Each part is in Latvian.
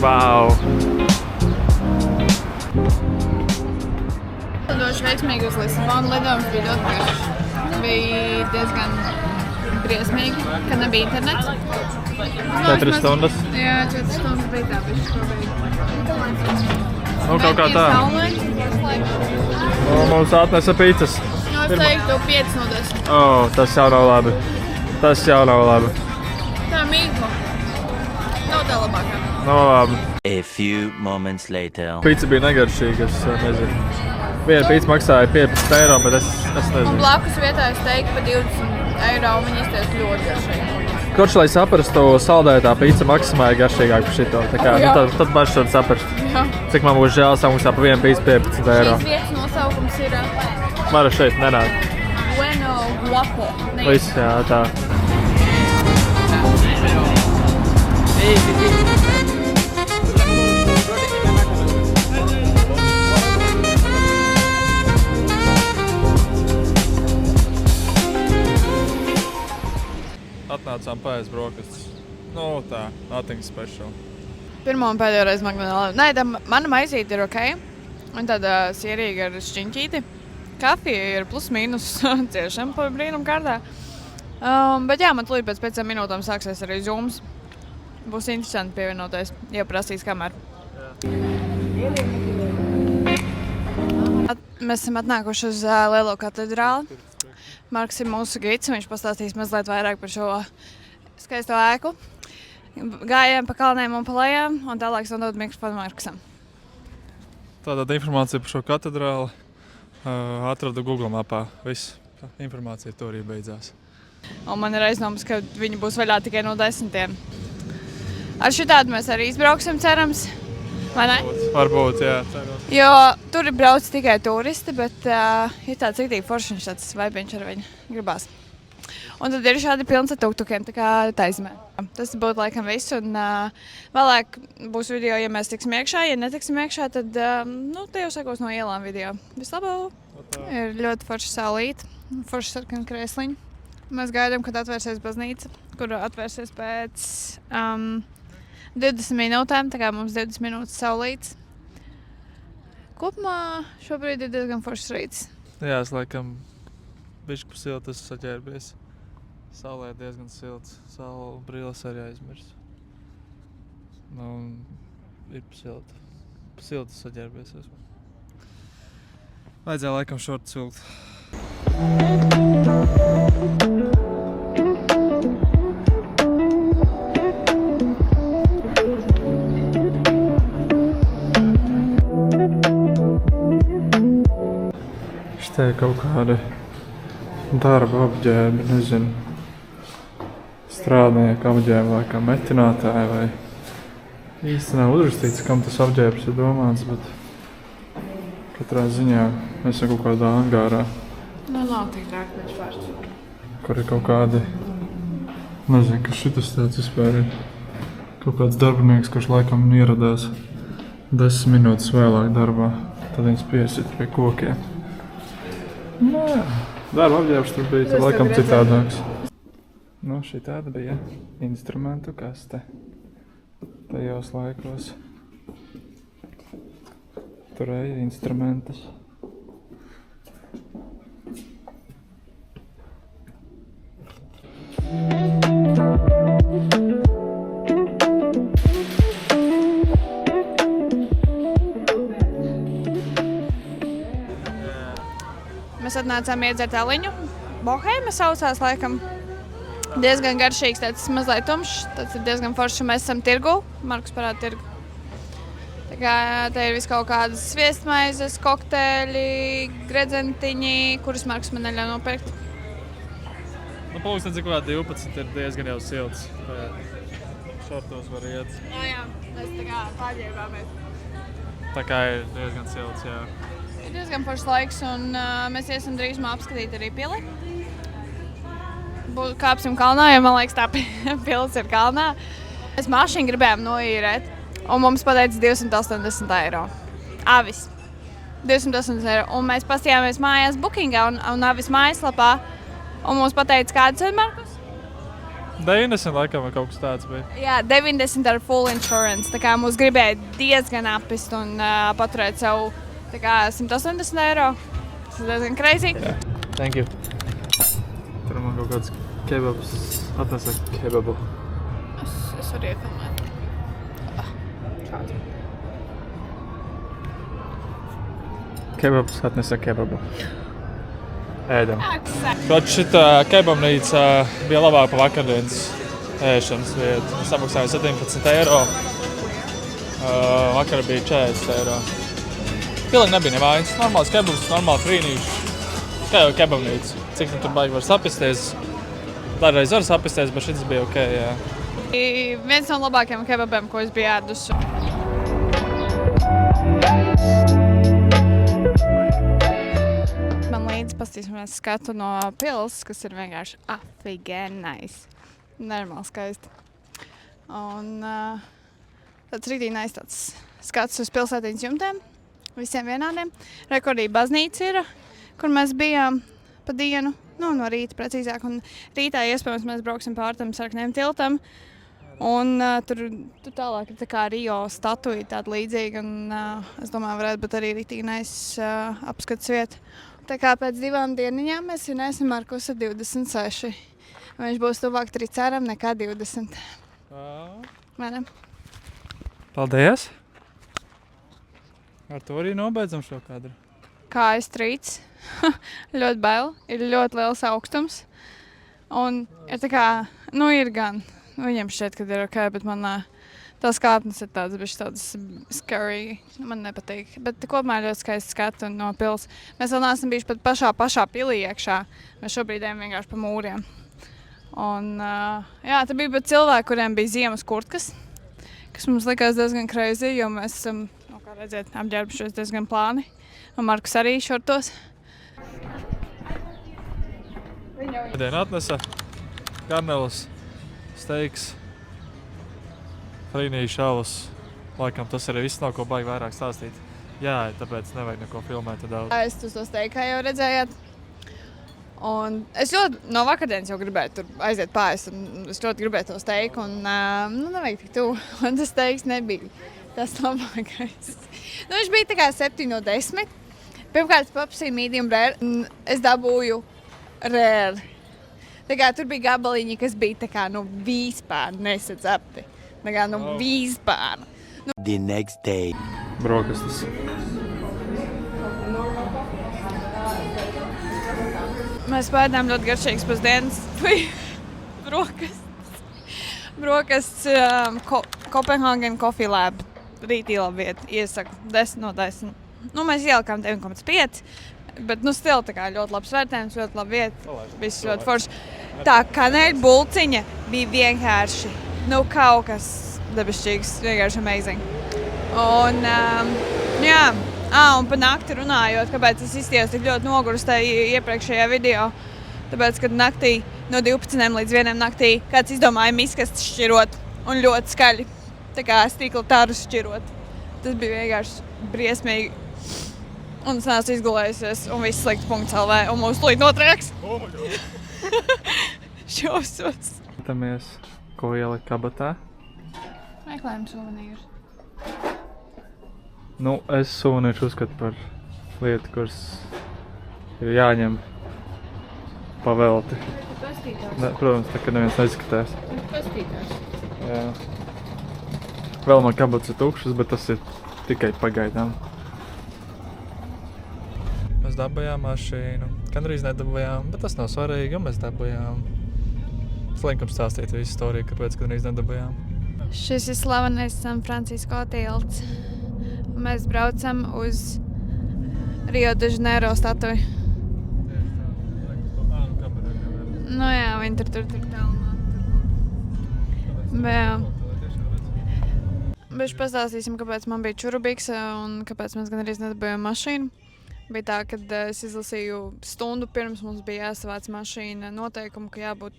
Wow! Lidošu veiksmīgi uz Lisabonu. Lidojums bija ļoti garš. Bija diezgan briesmīgi, ka nebija internets. 4 stundas? Jā, 4 stundas bija tā bišķi šobrīd. Nu, kaut kā tā. Mums atnesa pīcas. Es teiktu 5 no 10. Tas jau nav labi. Tas jau nav labi. Tā mīkla. Nav tā labākā. Nav labi. A few moments later. Pīca bija negaršīga, es nezinu. Viena pīca maksāja 15 eiro, bet es Un nezinu. blakus vietā es teiktu pa 20 eiro un viņi izties ļoti garšīgi. Kurš, lai saprastu, saldētā pīca maksimāli garšīgāk par šito. Tā kā, Jā. tad baš var saprast, Jā. cik man būs žēl samaksāt par vienu pīci 15 eiro. Šīs vietas nosaukums ir Mara šeit nenāk. Bueno Guapo. Viss, jā, tā. Atnācām paēst brokastis. Nu tā, nothing special. Pirmo un pēdējo reizi McDonald's. Nē, tā mana maizīte ir ok. Un tāda sierīga ar šķiņķīti. Kafija ir plus mīnus ciešam pa brīnum kārtā. Bet jā, man tūlīt pēc 5 minūtēm sāksies arī Zooms. Būs interesanti pievienoties, ja prasīs kamēr. Mēs esam atnākuši uz Lielo katedrāli. Marks ir mūsu gids, viņš pastāstīs mazliet vairāk par šo skaisto ēku. Gājām pa kalniem un pa lejām, un tālāk nodod mikrofonu Marksam. Tātad informācija par šo katedrāli atradu Google mapā. Viss informācija tur arī beidzās. Un man ir aizdomas, ka viņi būs vaļā tikai no 10. Ar šitādu mēs arī izbrauksim, cerams. Vai ne? Varbūt, jā. Cerot. Jo tur brauc tikai turisti, bet ir tāds riktīgi foršiņš, tāds vaibiņš ar viņu gribās. Un tad ir šādi pilns ar tuktukiem, tā kā taizmē. Tas būtu laikam viss, un vēlāk būs video, ja mēs tiksim iekšā. Ja netiksim iekšā, tad te jau sekos no ielām video. Vislabāk! Ir ļoti forša saulīte, forša sarkana krēsliņa. Mēs gaidām, kad atvērsies baznīca, kur atvērsies pēc 20 minūtēm, tā kā mums 20 minūtes saulītes. Kopumā šobrīd ir diezgan foršs rīts. Jā, es laikam bišķi pa siltu esmu saģērbies. Saulē diezgan silts. Saula brīles arī aizmirs. Nu, ir pa siltu. Pa siltu saģērbies esmu. Vajadzēja laikam šortus vilkt. Te ir kaut kādi darba apģērbi, nezinu, strādnieku apģērbi vai kā metinātāji vai īsti nav uzrakstīts, kam tas apģērbs ir domāts, bet katrā ziņā mēs esam kaut kādā angārā. Nu, nav tik trākmeņš vārds. Kur ir kaut kādi, nezinu, kas šitas tāds vispār ir. Kaut kāds darbinieks, kurš laikam ieradās 10 minūtes vēlāk darbā, tad viņas piesit pie kokiem. Nē, darba apģērbs tur bija, tad laikam citādāks. Nu, šī tāda bija instrumentu kaste tajos laikos. Turēja instrumentus. Mēs atnācām iedzert aliņu. Bohēma saucās laikam. Diezgan garšīgs, tāds mazliet tumšs. Tas ir diezgan foršs, un mēs esam tirgu. Markus parāda tirgu. Tā kā te ir vis kaut kādas sviestmaizes, kokteļi, gredzentiņi, kurus Markus man neļauj nopirkt. Nu, pulkstens ir kaut kā 12, ir diezgan jau silts. Šortos var iet. Jā, mēs tā kā pārģērbāmies. Tā kā ir diezgan silts, jā. Ir diezgan foršs laiks, un mēs iesim drīzumā apskatīt arī pili. Kāpsim kalnā, jo man liekas tā pils ir kalnā. Mēs mašīnu gribējām noīrēt, un mums pateica 280 eiro. Avis. 280 eiro. Un mēs pastījāmies mājās bookingā un Avis mājaslapā. Un mums pateica, kādas ir Markus? 90 laikam vai kaut kas tāds bija. Jā, 90 ar full insurance. Tā kā mūs gribēja diezgan apist un paturēt savu tā kā 180 eiro. Tas ir diezgan crazy. Yeah. Thank you. Tur man kaut kāds kebabs atnesa kebabu. Es varu iefilmēt. Kebabs atnesa kebabu. Ēdam. Kaut šitā kebabnīca bija labāk pa vakardienas ēšanas vietu. Samaksāju 17 eiro. Vakar bija 40 eiro. Pilīgi nebija nevainas. Normāls kebabs, normāli frīnīši. Kā jau kebabnīca. Cik tur baigi var sapisties. Dažreiz var sapisties, bet šis bija ok, jā. Viens no labākajiem kebabiem, ko es biju ēdusi. Man līdzi pastīsimies skatu no pils, kas ir vienkārši afigēni nice. Normāli skaisti. Un tāds rītīgi nice tāds skats uz pilsētiņas jumtiem. Visiem vienādiem. Rekordī baznīca ir, kur mēs bijām pa dienu. Nu, no rīta precīzāk. Un rītā iespējams mēs brauksim pār tam sarkaniem tiltam. Un tur tālāk ir tā kā Rio statuja tāda līdzīga. Un es domāju, varētu būt arī rītīgi nice apskats vieta. Tā kā pēc 2 dieniņām mēs svinēsim Markusa 26. Viņš būs tuvāk tricēram nekā 20. Vai ne? Paldies! Ar to arī nobeidzam šo kadru. Kājas trīts. Ļoti bail. Ir ļoti liels augstums. Un ir tā kā, nu ir gan. Viņiem šķiet, ka ir ok, bet man tās kāpnes ir tādas scary. Man nepatīk. Bet kopumā ļoti skaisti skatu no pils. Mēs vēl neesam bijuši pat pašā pilī iekšā. Mēs šobrīd ejam vienkārši pa mūriem. Un jā, te bija pat cilvēki, kuriem bija ziemas kurtkas, kas mums likās diezgan crazy, jo mēs esam, kā redzēt, apģērbušies diezgan plāni. Un Markus arī šortos. Dienu atnesa garneles, steiks, frīnīšu šaus. Laikam tas arī viss nav, ko baigi vairāk stāstīt. Jā, tāpēc nevajag neko filmēt daudz. Es uz to steiku, kā jau redzējāt. Un es ļoti no vakardienas jau gribēju tur aiziet pāris. Es ļoti gribēju to steiku un nevajag tik tuvu. Un tas steiks nebija tas labākais. Nu, viņš bija tā kā 7 no 10. Pirmkārt, paprasīju medium rare. Es dabūju rare. Tā kā tur bija gabaliņi, kas bija tā kā vispār nesacepti. Tā kā vispār. The next day. Brokastis. Mēs pēdām ļoti garšīgas pusdienas. Brokastis Copenhagen Coffee Lab. Rītī laba vieta. Iesaku 10 no 10. Nu, mēs ielikām 9,5. Bet, stil tā kā ļoti labs vērtējums, ļoti laba vieta. Viss ļoti forši. Tā kaneļa bulciņa bija vienkārši, kaut kas debešķīgs, vienkārši amazing. Un, jā. Un pa nakti runājot, kāpēc es izstījos tik ļoti nogurus tajā iepriekšējā video. Tāpēc, kad naktī no 12 līdz 1 naktī kāds izdomāja miskastes šķirot un ļoti skaļi. Tā kā stīkla tarus šķirot. Tas bija vienkārši briesmīgi. Un es neesmu izgulējusies un viss slikts .lv un mūs tūlīt notrieks. Oh my God! Šausos. Skatāmies, ko ielikt kabatā. Meklējam suvenīrus. Es suvenīrus uzskatu par lietu, kuras ir jāņem pavelti. Protams, tā kā neviens neizskatās. Pastītās. Jā. Vēl man kabats ir tukšas, bet tas ir tikai pagaidām. Mēs dabājām mašīnu. Gandrīz nedabājām, bet tas nav svarīgi, un mēs dabājām. Es liekam stāstīt visu storiju, kāpēc gandrīz nedabājām. Šis ir slavenais San Francisco tilts. Mēs braucam uz Rio de Janeiro statuju. Nu jā, viņi tur tālumā. Bet pastāstīsim, kāpēc man bija čurubīgs un kāpēc mēs gan arī nedabējām mašīnu. Bija tā, kad es izlasīju stundu pirms mums bija jāsavāc mašīna noteikumu, ka jābūt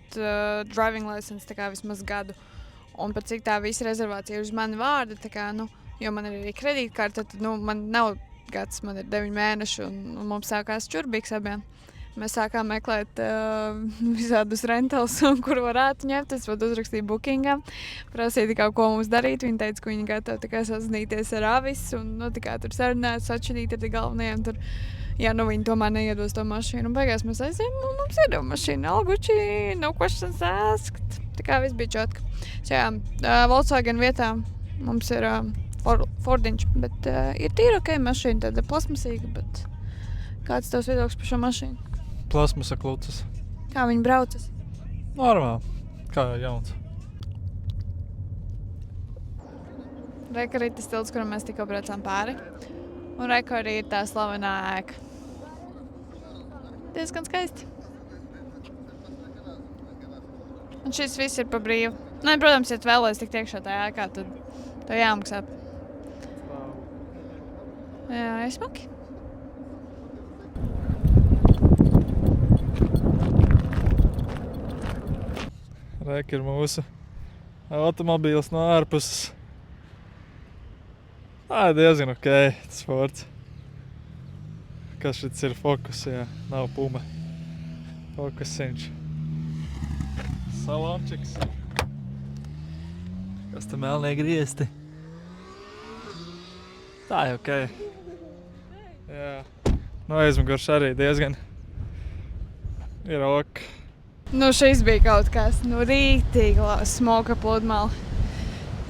driving license tā kā vismaz gadu. Un pat cik tā visa rezervācija uz mani vārda, tā kā, jo man ir arī kredītkarte, tad man nav gads, man ir 9 mēneši un mums sākās čurbīgs abiem. Mēs sākām meklēt visādus rentals, kur varētu ņemt. Es pat uzrakstīju bookingā, prasīju, ko mums darīt. Viņa teica, ka viņa gatava sazināties ar Avis un tur sarunāt, atšķirīt ar galvenajiem. Tur, ja viņi tomēr neiedos to mašīnu. Un beigās mēs aizējām, mums ir mašīna, Alguči, no questions asked. Tā kā viss bija čotka. Šajā Volkswagen vietā mums ir Fordiņš, bet ir tīra ok mašīna, tāda plasmasīga, bet kāds tavs viedoklis par šo mašīnu? Plasmasa klucas. Kā viņi braucas? Normāli. Kā jauns. Reka arī tas tilts, kuram mēs tikko braucām pāri. Un reka arī ir tā slavenā ēka. Diezgan skaisti. Un šis viss ir pa brīvu. Nē, protams, ja tu vēlies tikt iekšā tajā ēkā, tad tev jāmaksā. Jā, ir smuki. Reka ir mūsu automobīls no ārpuses. Diezgan ok, tas Fords. Kas šits ir Focus, jā, nav Puma. Focusiņš. Salončiks. Kas te melnie griesti? Tā ir ok. Jā. No aizmugurs arī diezgan ir ok. Nu, šis bija kaut kas, rīktīgi smoka pludmali.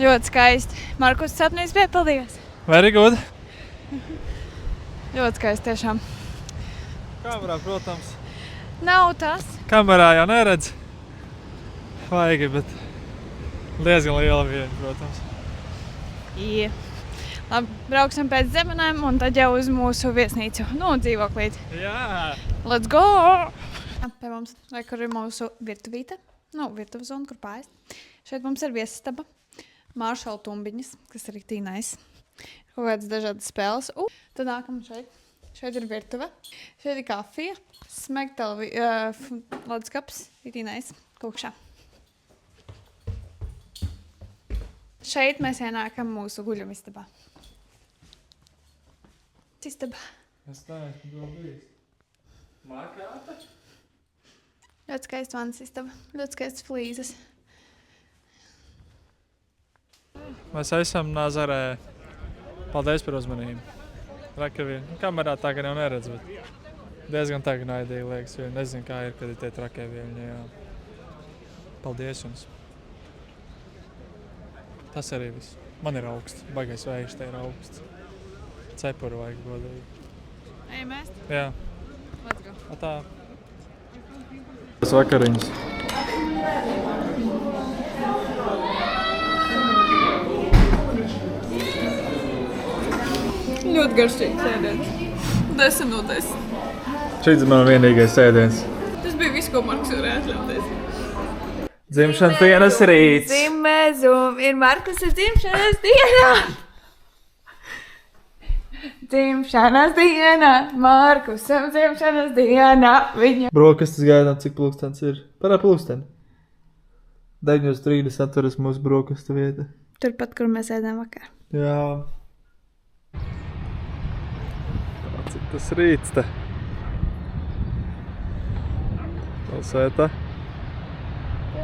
Ļoti skaisti. Markus sapnīs bija, paldies. Very good. Ļoti skaisti tiešām. Kamerā, protams. Nav tas. Kamerā jau neredz. Vaigi, bet diezgan liela vieņa, protams. Jā. Labi, brauksim pēc zemenēm un tad jau uz mūsu viesnīcu. Dzīvoklīt. Jā. Let's go! Pie mums, kur ir mūsu virtuvīte. Virtuves zona, kur pāriest. Šeit mums ir viesistaba. Maršala tumbiņas, kas ir riktīgi nice. Kaut kādas dažādas spēles. Tad nākam šeit. Šeit ir virtuve. Šeit ir kafija. Smegteli, leduskapis. Riktīgi nice. Kukšā. Šeit mēs ienākam mūsu guļamistabā. Istaba. Es neesmu to bijis. Mākāta? Ļoti skaists vannas istaba. Ļoti skaists flīzes. Mēs esam Nazarē. Paldies par uzmanību. Rakavi, kamerā tā, ka jau neredz, bet diezgan tā, ka naidīgi liekas, jo nezinu, kā ir, kad ir tie trakie viļņi, jā. Paldies jums. Tas arī viss. Man ir augsts. Baigais vējš, te ir augsts. Cepuru vajag godīgi. Ejam ēst? Jā. Let's go. Tā. Tas vakariņas. Ļoti garšīgs ēdiens. 10 no 10. Šis ir man vienīgais ēdiens. Tas bija viss, ko Markus varēja atļauties. Dzimšanas dienas rīts. Zimezum ir Markusa dzimšanas dienā. Dzimšanas dienā, Markusam dzimšanas dienā. Viņa. Brokastis gaidām, cik plūkstens ir. Parā plūksteni. 9:30 atveras mūsu brokastu vieta. Turpat, kur mēs ēdām vakar. Jā. Cik tas rīts te. Pilsēta.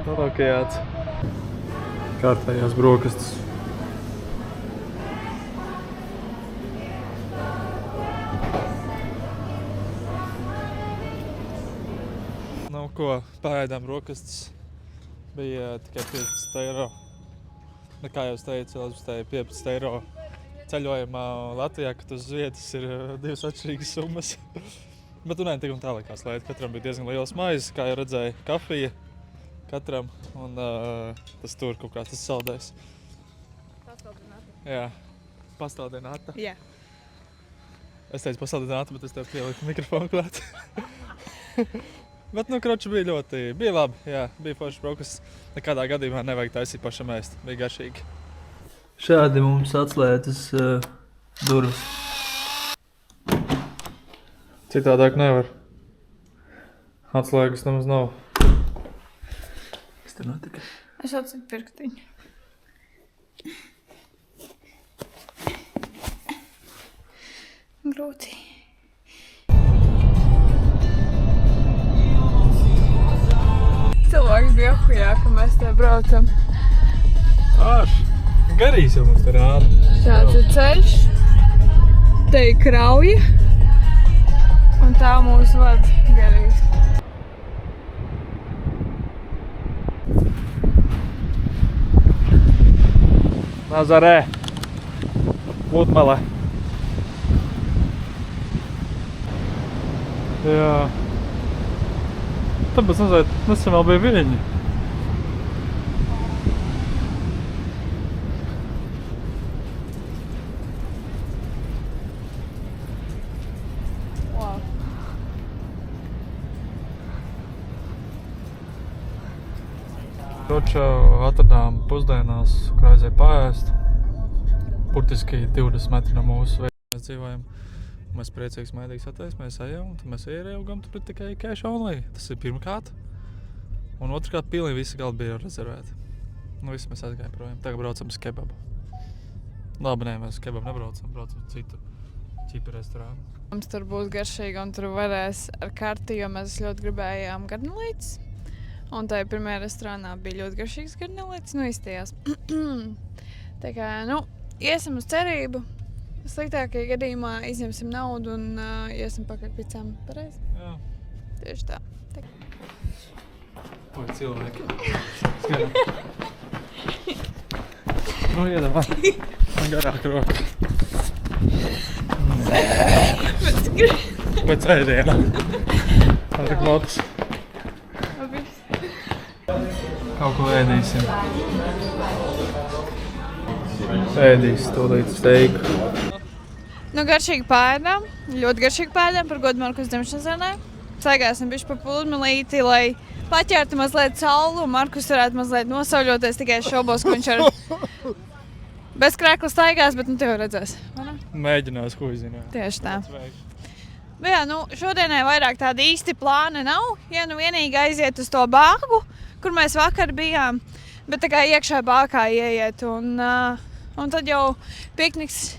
Lokajāts. Kārtējās brokastis. Nu ko, paēdām brokastis. Bija tikai 15 eiro. Kā jau es teicu, uzstēja 15 eiro ceļojumā Latvijā, kad uz vietas ir divas atšķirīgas summas. Bet tu tik un tā likās lieta. Katram bija diezgan liels maizes, kā jau redzēja, kafija katram. Un tas tur kaut kā tas saldējs. Pastaldināta. Jā, pastaldināta. Jā. Es teicu pastaldināta, bet es tev pieliku mikrofonu klāt. Bet, kroči, bija labi, jā, bija forši brokas. Nekādā gadījumā nevajag taisīt pašam ēst, bija garšīgi. Šādi mums atslētas durvis. Citādāk nevar. Atslēgas nemaz nav. Kas te notika? Es atceru pirkstiņu. Grūti. Cilvēki bija ahujā, ka mēs te braucam. Garīs jau mums te rāda. Šāds ir ceļš. Te ir krauja. Un tā mūs vad Garīs. Nazarē. Pludmale. Jā. Tāpēc nesen vēl bija Viļņi. Wow. Kročā atradām pusdienās, kur aizēja paēst. Burtiski 20 metri no mūsu veidā mēs dzīvojam. Mēs priecīgs mēdīgs atteiks, mēs ejam, un tad mēs ieraugam tur tikai cash only. Tas ir pirmkārt. Un otrkārt pilnīgi visi galdi bija rezervēti. Nu visi mēs aizgājām projām. Tagad braucam uz kebabu. Labi, nē, mēs uz kebabu nebraucam, braucam uz citu ķipa restorānu. Mums tur būs garšīgi un tur varēs ar karti, jo mēs ļoti gribējām garnelītes. Un tajā pirmajā restorānā bija ļoti garšīgs garnelītes, nu izstījās. Tā kā, nu, iesim uz cerību. Sliktākajā gadījumā izņemsim naudu un iesim pakaļ picām. Pareizi? Jā. Tieši tā. Vai cilvēki? Nu, iedavā. Man garāk roka. Pēc ēdiena. Tā tik lotas. Kaut ko ēdīsim. Ēdīs tūlīt steiku. Nu, garšīgi pēdām. Ļoti garšīgi pēdām par godu Markus dzimšanas dienai. Staigāsim bišķi pa pludmalīti, lai paķertu mazliet saulu un Markus varētu mazliet nosauļoties tikai šobos, ka viņš ar bez krēkla staigās, bet nu tev redzēs. Mēģinās, ko izzināt. Tieši tā. Bet jā, nu, šodienai vairāk tādi īsti plāni nav. Ja nu vienīgi aiziet uz to bāgu, kur mēs vakar bijām, bet tā kā iekšā bākā ieiet un tad jau pikniks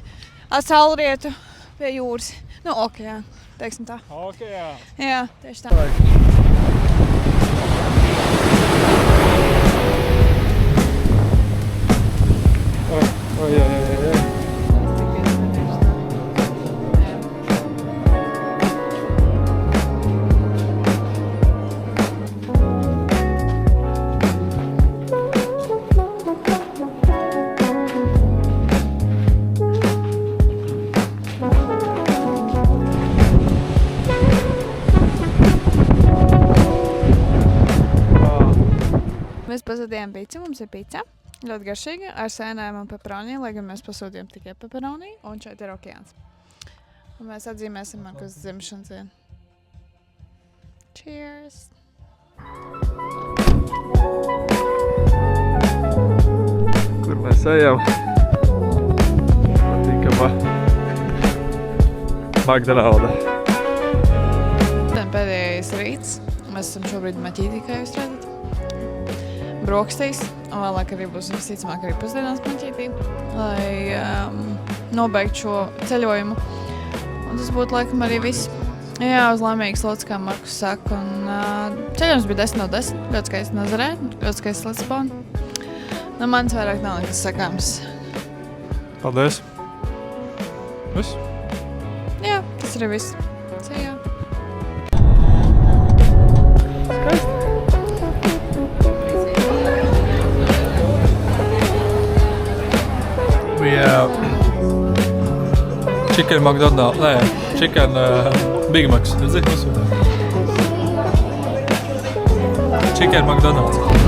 ar saulrietu pie jūras. Nu, okejā, teiksim tā. Okejā. Jā, tieši tā. Oi. Mēs pasūtījām pīci, mums ir pīca. Ļoti garšīga, ar sēnēm un peperoni, lai gan mēs pasūtījām tikai peperoni. Un šeit ir okeāns. Un mēs atzīmēsim Markus dzimšanas dienu. Cheers! Kur mēs ejam? Patīkama McDonalda. Pēdējais rīts. Mēs esam šobrīd maķītī, kā jūs redzat. Brokastīs, un vēlāk arī būs visticamāk arī pusdienās maķītī, lai nobeigtu šo ceļojumu. Un tas būtu laikam arī viss. Jā, uz laimīgas lots, kā Markus saka. Un ceļojums bija 10 no 10. Ļoti skaisti Nazarē, ļoti skaisti Lisabona. Nu, mans vairāk nav nekas sakāms. Paldies. Viss? Jā, tas arī viss. See ya. Bija chicken McDonald's, chicken Big Macs. Chicken McDonald's.